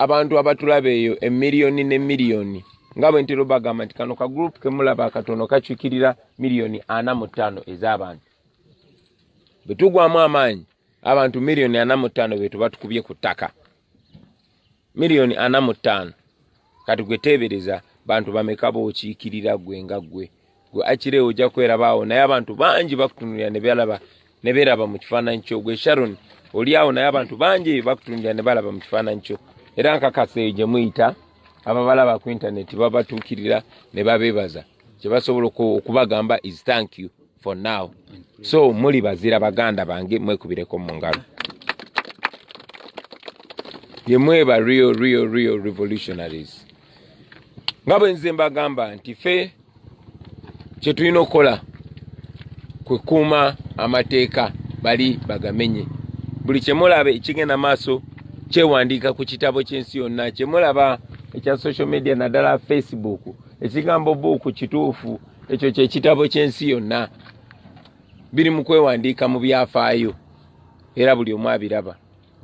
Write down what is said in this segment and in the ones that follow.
abantu abatulabeeyo emiliyoni ne miliyoni nga bwe ntero bagamba nti kano ka group kemulaba akatono kakyukirira miliyoni 45 ez'abantu betugwamu amaanyi abantu miliyoni 45 betu batukubye ku ttaka miliyoni 45 kati gweteebereza bantu bameka bookiikirira gwe nga gwe akire ojja kwerabaawo naye abantu bangi bakutunulira ne beeraba mu kifaananyi kyo gwe Sharon oli awo naye abantu bangi bakutunulira ne balaba mu kifaananyi kyo era nkakasa gye muyita ababalaba ku internet babatuukirira ne babeebaza kye basobola okubagamba is thank you for now. So muli bazira baganda bange mwekubireko mu ngalo ye mweba real revolutionaries nga bwe nze mbagamba nti ffe kye tulina okukola kwekuuma amateeka bali bagamenye buli kye mulaba ekigenda maaso kyewandiika ku kitabo ky'ensi yonna kye mulaba ekya social media naddala Facebook ekigambo buuku kituufu ekyo kye kitabo ky'ensi yonna biri mu kwewandiika mu byafaayo era buli omu abiraba.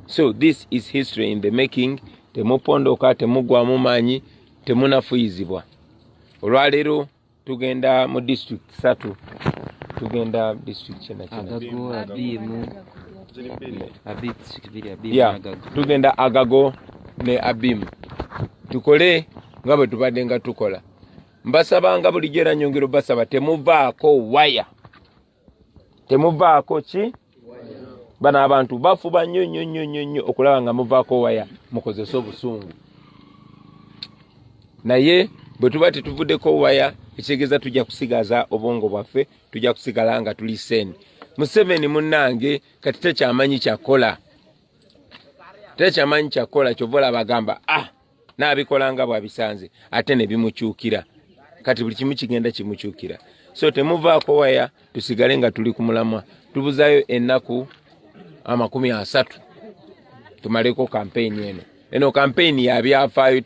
So this is history in the making. Temupondoka, temugwamu maanyi, temunafuyizibwa. Olwaleero tugenda mu district 3. Tugenda district chena. Agago, Abimu. Yeah, tugenda Agago ne Abimu. Tukole nga bwe tubadde nga tukola. Mbasabanga bulijjo era nyongero basaba temuvaako waya. Temuvaako ki? Bana abantu bafuba nnyo okulaba nga muvaako waya mukozesa obusungu. Naye bwe tuba tetuvuddeko waya ekitegeeza tujja kusigaza obwongo bwaffe, tujja kusigala nga tuli seni. Museveni munnange kati tekyamanyi kyakola. Tekyamanyi kyakola kyovola bagamba n'abikola nga bw'abisanze ate ne bimukyukira. Kati buli kimu kigenda kimukyukira. So temuvaako waya tusigale nga tuli ku mulamwa. Tubuzayo ennaku 30 tumaleko campaign eno campaign ya byafaayo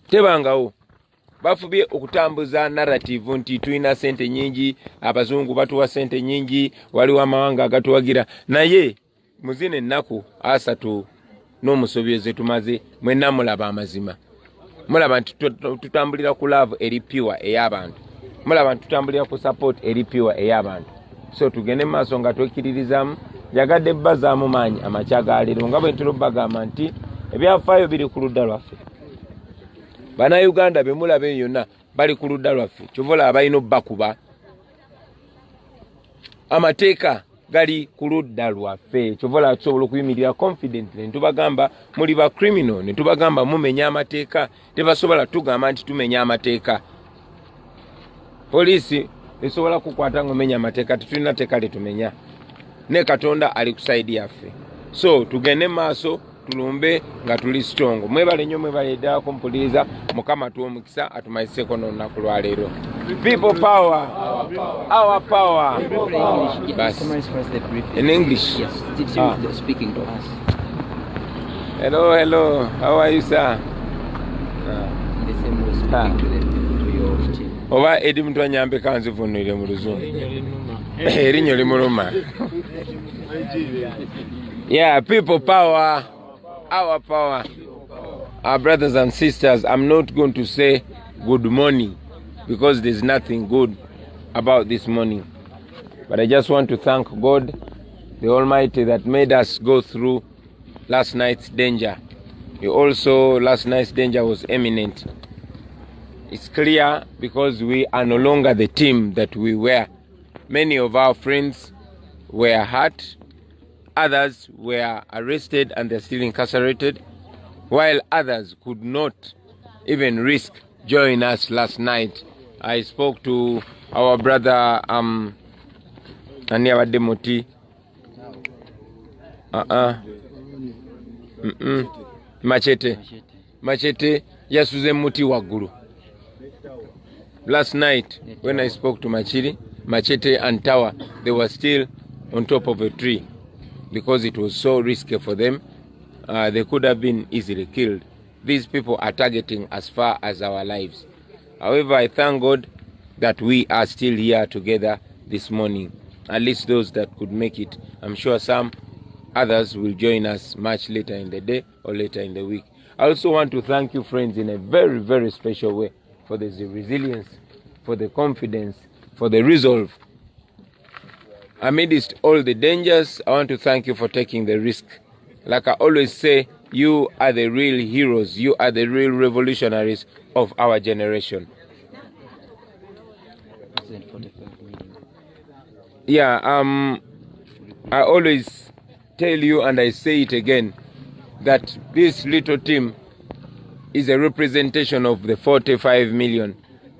tebangawo bafubye okutambuza narrative nti tuina sente nyingi, abazungu batuwa sente nyingi, waliwo amawanga agatuwagira. Naye muzine ennaku 3 n'omusobyeze tumaze mwenna mulaba amazima. Mulaba nti tutambulira ku love eri pure ey'abantu. Mulaba nti tutambulira ku support eri pure ey'abantu. So tugende maaso nga twekiririzamu yagadde bazaamu maanyi amakyagaaliro nga bwe ntero bagamba nti ebyafaayo biri ku ludda lwaffe. Bannayuganda be mulabe yonna bali ku ludda lwaffe. Kyovola abalina obbakuba amateeka gali ku ludda lwaffe. Kyovola tusobola okuyimirira confidently ne tubagamba muli ba criminal, ne tubagamba mumenya amateeka. Tebasobola tugamba nti tumenya amateeka. Poliisi esobola kukwata ng'omenya amateeka, tetulina teeka letumenya. Ne Katonda ali ku side yaffe. So tugende maaso tulumbe nga tuli strong. Mwebale nnyo, mwebale ddala kumpuliriza. Mukama tuwe omukisa atumayiseko n'olunaku lwa leero. People power. Our power. In English. Yes, speaking to us. Hello. How are you, sir? In the same way, speaking to your team. Oba edi muntu anyambe kanzivuunire mu Luzungu. Erinnya limuluma. Yeah, people power. Our power. Our brothers and sisters, I'm not going to say good morning because there's nothing good about this morning. But I just want to thank God, the Almighty, that made us go through last night's danger. Last night's danger was imminent. It's clear because we are no longer the team that we were. Many of our friends were hurt. Others were arrested and they're still incarcerated, while others could not even risk joining us last night. I spoke to our brother Aniawa Demoti. Machete yasuze muti waggulu. Last night when I spoke to Machete and Tower, they were still on top of a tree because it was so risky for them. They could have been easily killed. These people are targeting as far as our lives. However, I thank God that we are still here together this morning. At least those that could make it. I'm sure some others will join us much later in the day or later in the week. I also want to thank you, friends, in a very, very special way for the resilience, for the confidence, for the resolve. Amidst all the dangers, I want to thank you for taking the risk. Like I always say, you are the real heroes. You are the real revolutionaries of our generation. Yeah, I always tell you, and I say it again, that this little team is a representation of the 45 million.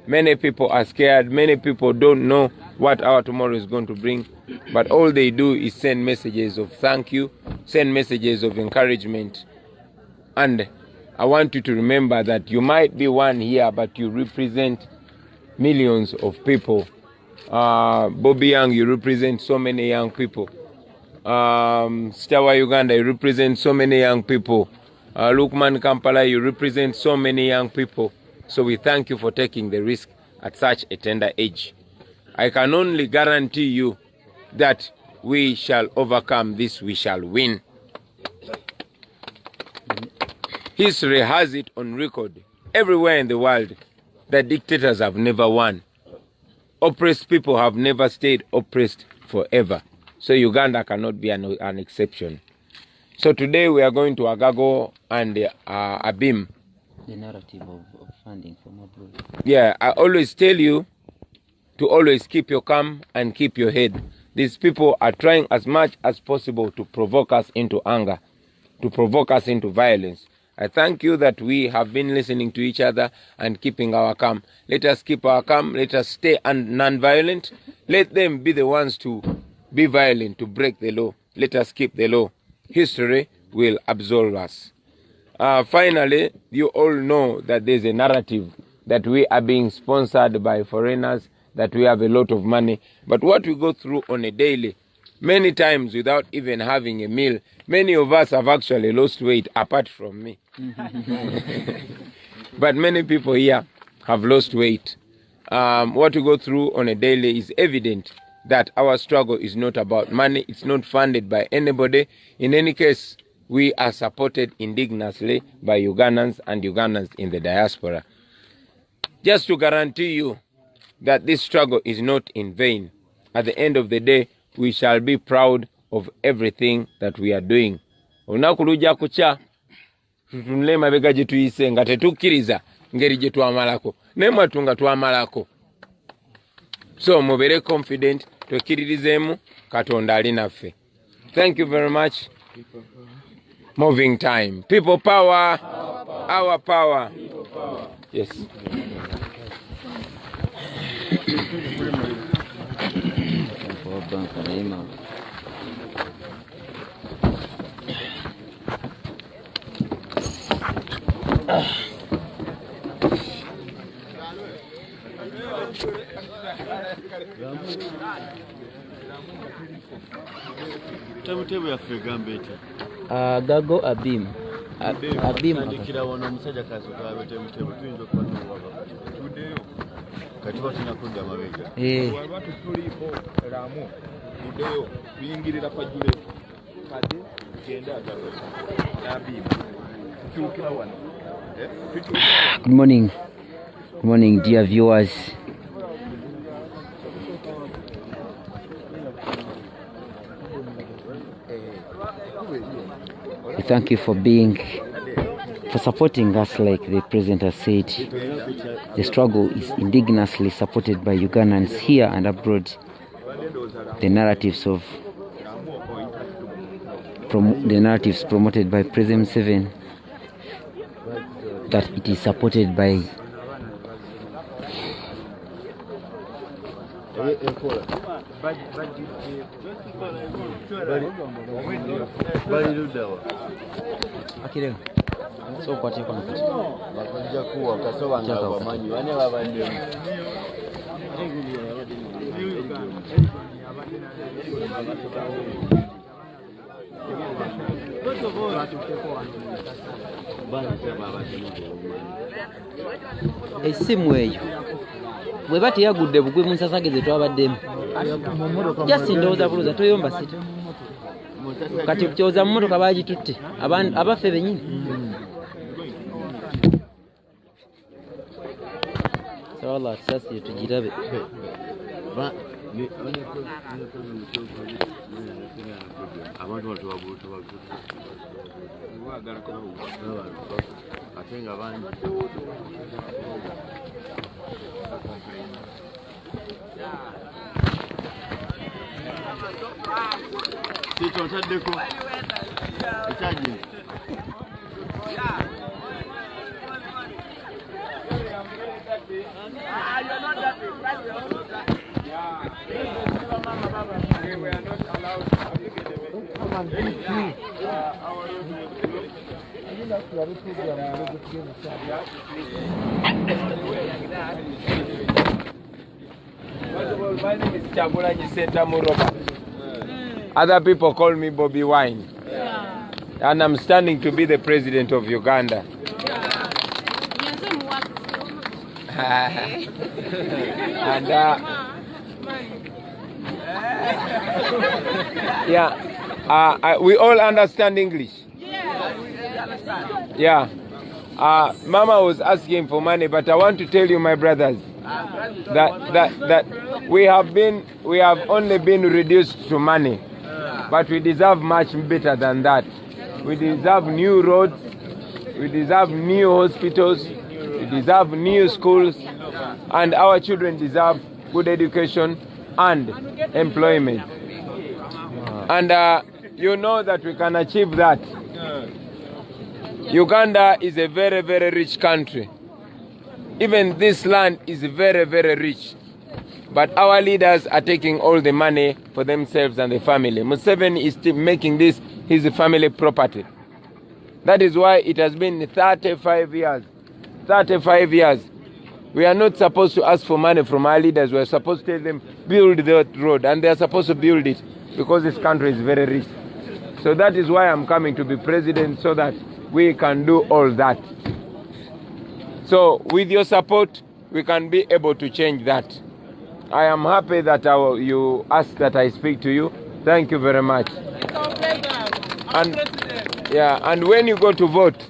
Many people are scared. Many people don't know what our tomorrow is going to bring. But all they do is send messages of thank you, send messages of encouragement. And I want you to remember that you might be one here, but you represent millions of people. Bobby Young, you represent so many young people. Stawa Uganda, you represent so many young people. Lukman Kampala, you represent so many young people. So we thank you for taking the risk at such a tender age. I can only guarantee you that we shall overcome this, we shall win. History has it on record everywhere in the world that dictators have never won. Oppressed people have never stayed oppressed forever. So Uganda cannot be an exception. So today we are going to Agago and Abim. The narrative of funding from abroad. Yeah, I always tell you to always keep your calm and keep your head. These people are trying as much as possible to provoke us into anger, to provoke us into violence. I thank you that we have been listening to each other and keeping our calm. Let us keep our calm. Let us stay non-violent. Let them be the ones to be violent, to break the law. Let us keep the law. History will absolve us. Finally, you all know that there's a narrative that we are being sponsored by foreigners, that we have a lot of money. But what we go through on a daily, many times without even having a meal, many of us have actually lost weight, apart from me. But many people here have lost weight. What we go through on a daily is evident that our struggle is not about money. It's not funded by anybody. In any case, we are supported indignously by Ugandans and Ugandans in the diaspora. Just to guarantee you that this struggle is not in vain. At the end of the day, we shall be proud of everything that we are doing. Olunaku lujja kucha tutunule emabega gye tuyise nga tetukkiriza ngeri gye twamalako naye mwattu nga twamalako. So mubere confident, twekkiririzemu Katonda ali naffe. Thank you very much. Moving time. People power. Our power. Yes. Temu ya Fregambeti. Gago Abim. Abim. Andikira wono musajja kaso kabe temu tuyinza kwa tudeyo. Kati batunakudda mabega. Wabatu tulipo ramu. Tudeyo biyingirira pajule. Kade genda Gago. Abim. Tukiukira wana. Good morning. Good morning, dear viewers. Thank you for supporting us. Like the president has said, the struggle is indignously supported by Ugandans here and abroad. The narratives promoted by President Museveni, that it is supported by so kwa cheko bakajja kuwa kasobanga wamanyi bane babande esimu eyo bwe bati yagudde bugwe mu nsasage ze twabaddemu just ndowooza bulooza toyomba sita kati kyoza mmotoka bagitutte abaffe benyini sawalla sasi tujirabe abantu batuwabuutu ate nga bangi kiki otaddeko ekyagini My name is Chagulanyi Sentamu Robert. Other people call me Bobby Wine. And I'm standing to be the president of Uganda. And we all understand English. Yeah. Mama was asking for money, but I want to tell you, my brothers, that we have only been reduced to money, but we deserve much better than that. We deserve new roads, we deserve new hospitals, we deserve new schools, and our children deserve good education and employment. And you know that we can achieve that. Uganda is a very, very rich country. Even this land is very, very rich. But our leaders are taking all the money for themselves and the family. Museveni is still making this his family property. That is why it has been 35 years. 35 years. We are not supposed to ask for money from our leaders. We are supposed to tell them, build that road. And they are supposed to build it because this country is very rich. So that is why I'm coming to be president, so that we can do all that. So with your support, we can be able to change that. I am happy that you asked that I speak to you. Thank you very much. And when you go to vote,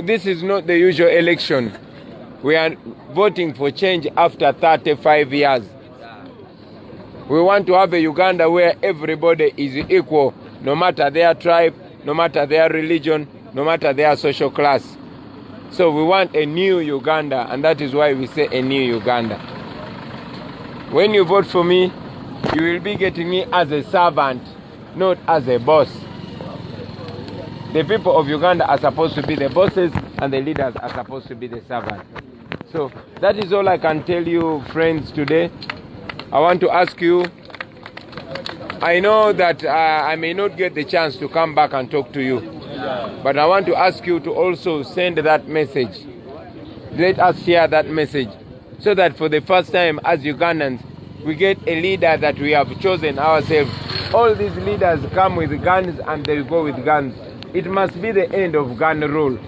this is not the usual election. We are voting for change after 35 years. We want to have a Uganda where everybody is equal, no matter their tribe, no matter their religion, no matter their social class. So we want a new Uganda, and that is why we say a new Uganda. When you vote for me, you will be getting me as a servant, not as a boss. The people of Uganda are supposed to be the bosses, and the leaders are supposed to be the servants. So that is all I can tell you, friends, today. I want to ask you, I know that I may not get the chance to come back and talk to you, but I want to ask you to also send that message. Let us share that message, so that for the first time as Ugandans, we get a leader that we have chosen ourselves. All these leaders come with guns and they go with guns. It must be the end of gun rule,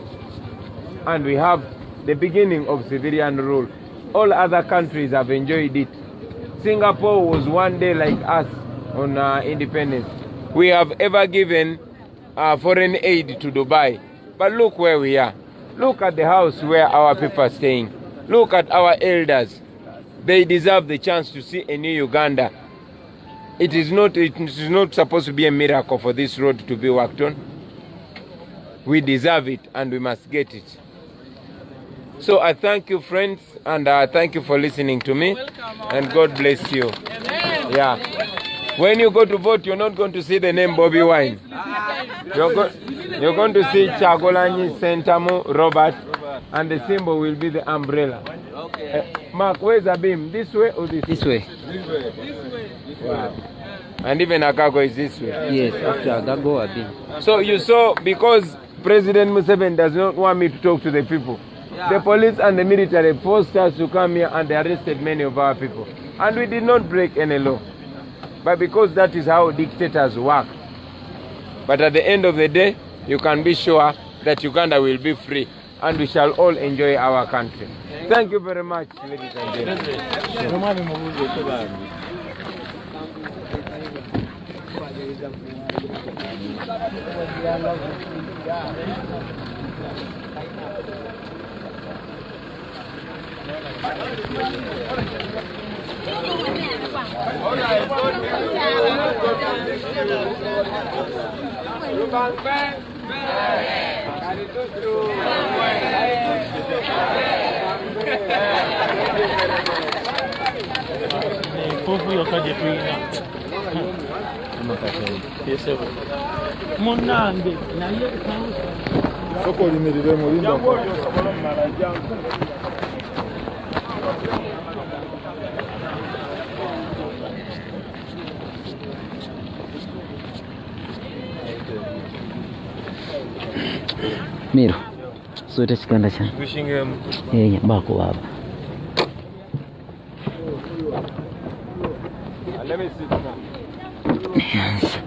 and we have the beginning of civilian rule. All other countries have enjoyed it. Singapore was one day like us on independence. We have ever given foreign aid to Dubai. But look where we are. Look at the house where our people are staying. Look at our elders. They deserve the chance to see a new Uganda. It is not supposed to be a miracle for this road to be worked on. We deserve it, and we must get it. So I thank you, friends, and thank you for listening to me. And God bless you. Amen. Yeah. When you go to vote, you're not going to see the name Bobby Wine. You're going to see Chagulanyi Sentamu Robert, and the symbol will be the umbrella. Okay. Mark, where's the beam? This way or this way? This way. This way. This way. Wow. And even Agago is this way. Yes, after Agago, a beam. So you saw, because President Museveni does not want me to talk to the people, the police and the military forced us to come here, and they arrested many of our people. And we did not break any law. But because that is how dictators work. But at the end of the day, you can be sure that Uganda will be free, and we shall all enjoy our country. Thank you very much, ladies and gentlemen. Soko limirire mulinda Miro, sote chikanda cha. Wishingemu. Bako baba. Let me sit down. Yes.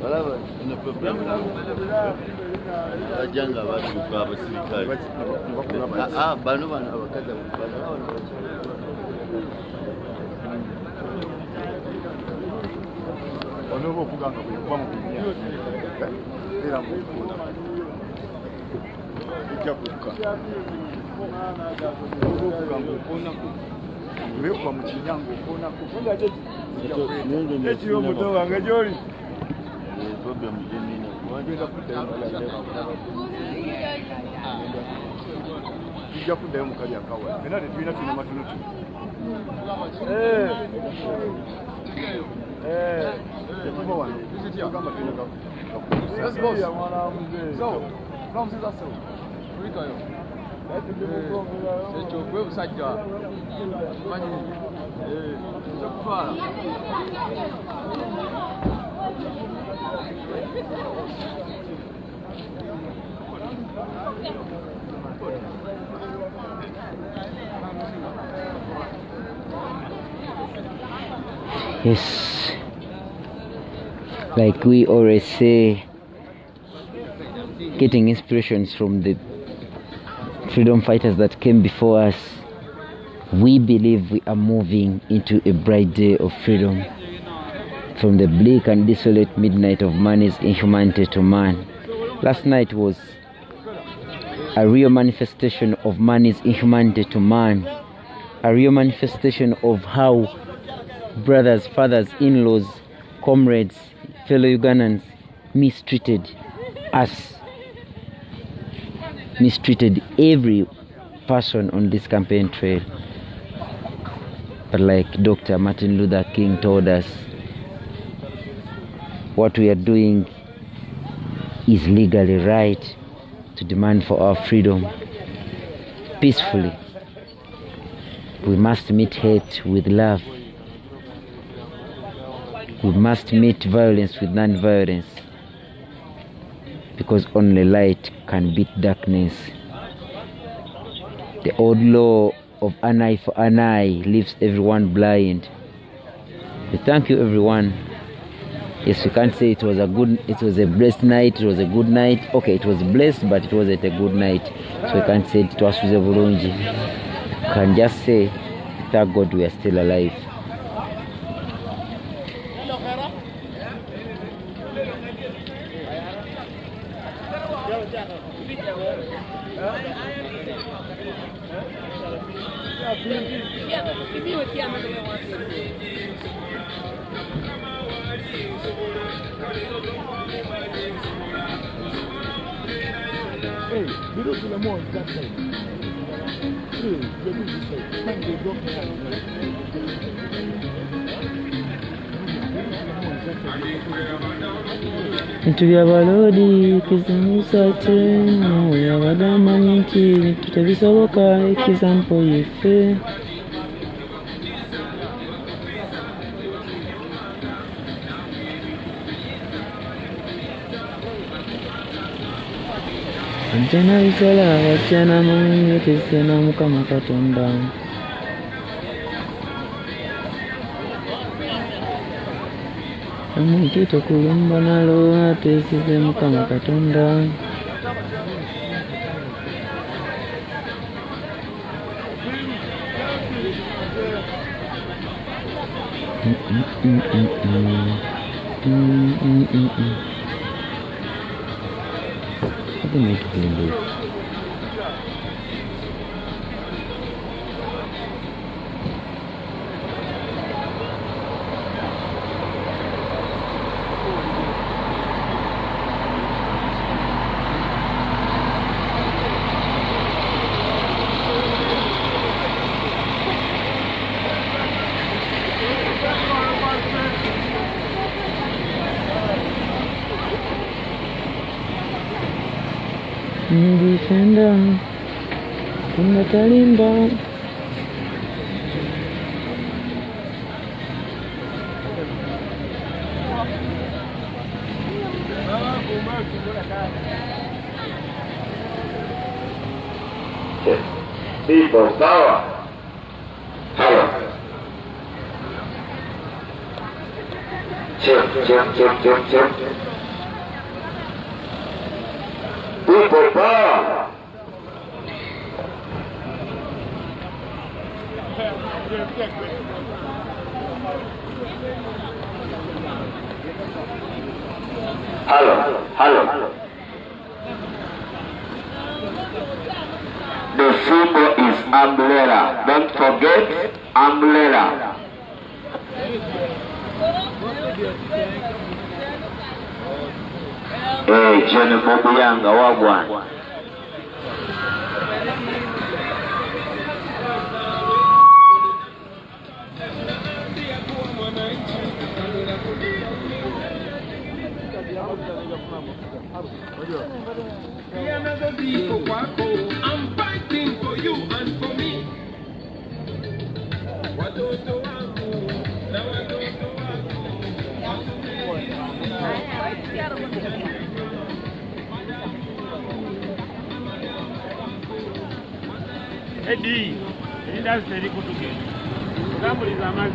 Wala ina problem ajanga abantu kwa basirikali bano abakaza ono bokuganga kwa mu era mu kuka kwa mchinyango kona kufunga jeji yo muto wange joli problem jeni wajenda kujja kudayo mukali akawa era tetulina tulina matunutu ekuba wano kugamba tulina ya mwana mzee from sasa kulikayo secho gwe busajja manyi chokufala Yes, like we always say, getting inspirations from the freedom fighters that came before us, we believe we are moving into a bright day of freedom. From the bleak and desolate midnight of man's inhumanity to man. Last night was a real manifestation of man's inhumanity to man. A real manifestation of how brothers, fathers, in-laws, comrades, fellow Ugandans mistreated us, mistreated every person on this campaign trail. But like Dr. Martin Luther King told us, what we are doing is legally right to demand for our freedom peacefully. We must meet hate with love. We must meet violence with non-violence, because only light can beat darkness. The old law of an eye for an eye leaves everyone blind. We thank you, everyone. Yes, we can't say it was a blessed night, it was a good night. Okay, it was blessed, but it wasn't a good night. So we can't say it was a bulungi. We can just say, thank God we are still alive. Ntu byabalodi kizimusa teno yabadamanyi nti tebisoboka ekizampo yife. Jana bisala wachana mwenye tisena mukama katonda. Amukito kulumba nalo atesize mukama katonda. How do you make it clean it? Defender, kuna talimba. People power. Hello. Check. People power. Hello. The symbol is umbrella. Don't forget umbrella. Hey, Johnny Mobuyanga wagwan. I'm fighting for you and for me. Eddie, that's very good to get. Somebody is a man.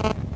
Bye.